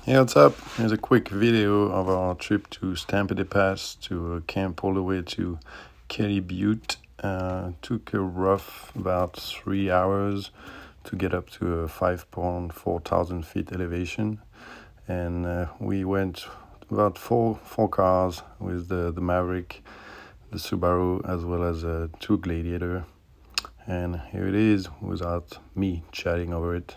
Hey, what's up? Here's a quick video of our trip to Stampedepass to camp all the way to Kelly Butte. Took a rough about 3 hours to get up to a 5.4 thousand feet elevation, and we went about four cars with the Maverick, the Subaru, as well as two Gladiator. And here it is without me chatting over it.